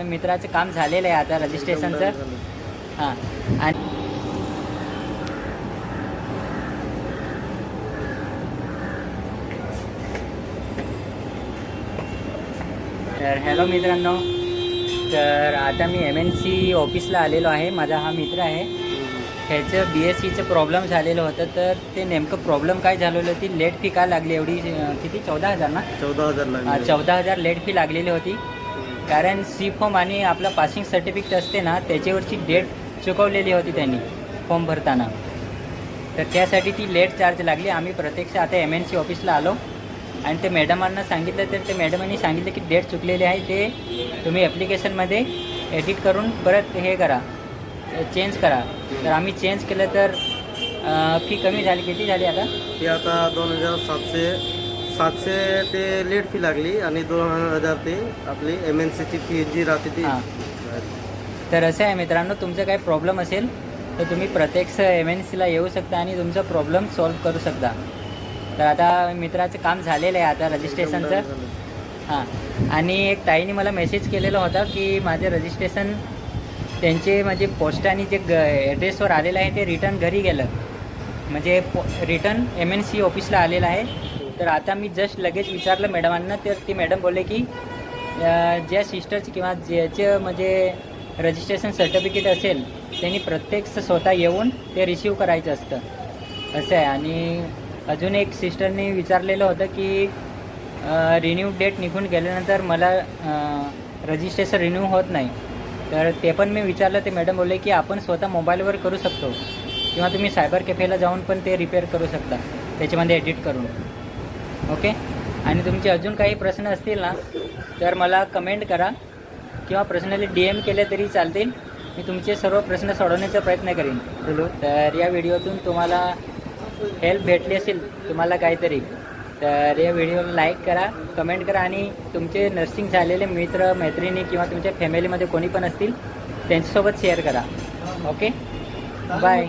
मित्राचं काम झालेलं आहे आता रजिस्ट्रेशनचं. हां आणि तर हॅलो मित्रांनो, तर आता मी MNC ऑफिसला आलेलो आहे. माझा हा मित्र आहे, ह्याचं BSCचं प्रॉब्लेम झालेलं होतं. तर ते नेमकं प्रॉब्लेम काय झालेलं होती, लेट फी काय लागली एवढी, किती 14,000 ना? 14,000 14,000 लेट फी लागलेली होती. कारण सी फॉर्म आणि आपलं पासिंग सर्टिफिकेट असते ना, त्याच्यावरची डेट चुकवलेली होती त्यांनी फॉर्म भरताना. तर त्यासाठी ती लेट चार्ज लागली. आम्ही प्रत्यक्ष आता MNC ऑफिसला आलो आणि ते मॅडमांना सांगितलं. तर ते मॅडमांनी सांगितलं की डेट चुकलेली आहे, ते तुम्ही ॲप्लिकेशनमध्ये एडिट करून परत हे करा, चेंज करा. तर आम्ही चेंज केलं तर फी कमी झाली. किती झाली आता? ती आता 2,700 ते लेट फी लागली आणि 2,000 ते आपली MNCची फी जी राहते ती. हां. तर असं आहे मित्रांनो, तुमचं काही प्रॉब्लेम असेल तर तुम्ही प्रत्यक्ष MNCला येऊ शकता आणि तुमचा प्रॉब्लेम सॉल्व्ह करू शकता. तर आता मित्राचं काम झालेलं आहे आता रजिस्ट्रेशनचं. हां आणि एक ताईने मला मेसेज केलेला होता की माझे रजिस्ट्रेशन त्यांचे म्हणजे पोस्टाने जे ॲड्रेसवर आलेलं आहे ते रिटर्न घरी गेलं, म्हणजे रिटर्न MNC ऑफिसला आलेलं आहे. तर आता मी जस्ट लगेच विचारलं मॅडमांना, तर ती मॅडम बोलले की ज्या सिस्टरचे किंवा ज्याचं म्हणजे रजिस्ट्रेशन सर्टिफिकेट असेल त्यांनी प्रत्यक्ष स्वतः येऊन ते रिसीव करायचं असतं, असं आहे. आणि अजून एक सिस्टरने विचारलेलं होतं की रिन्यू डेट निघून गेल्यानंतर मला रजिस्ट्रेशन रिन्यू होत नाही. तर ते पण मी विचारलं. ते मॅडम बोलले की आपण स्वतः मोबाईलवर करू शकतो किंवा तुम्ही सायबर कॅफेला जाऊन पण ते रिपेअर करू शकता त्याच्यामध्ये एडिट करून. ओके. आणि तुमचे अजून काही प्रश्न असतील ना तर मला कमेंट करा किंवा पर्सनली DM केले तरी चालतील. मी तुमचे सर्व प्रश्न सोडवण्याचा प्रयत्न करीन. तर या व्हिडिओतून तुम्हाला हेल्प भेटली असेल तुम्हाला काहीतरी, तर या व्हिडिओला लाईक करा, कमेंट करा आणि तुमचे नर्सिंग झालेले मित्र मैत्रिणी किंवा तुमच्या फॅमिलीमध्ये कोणी पण असतील त्यांच्यासोबत शेअर करा. Okay, bye.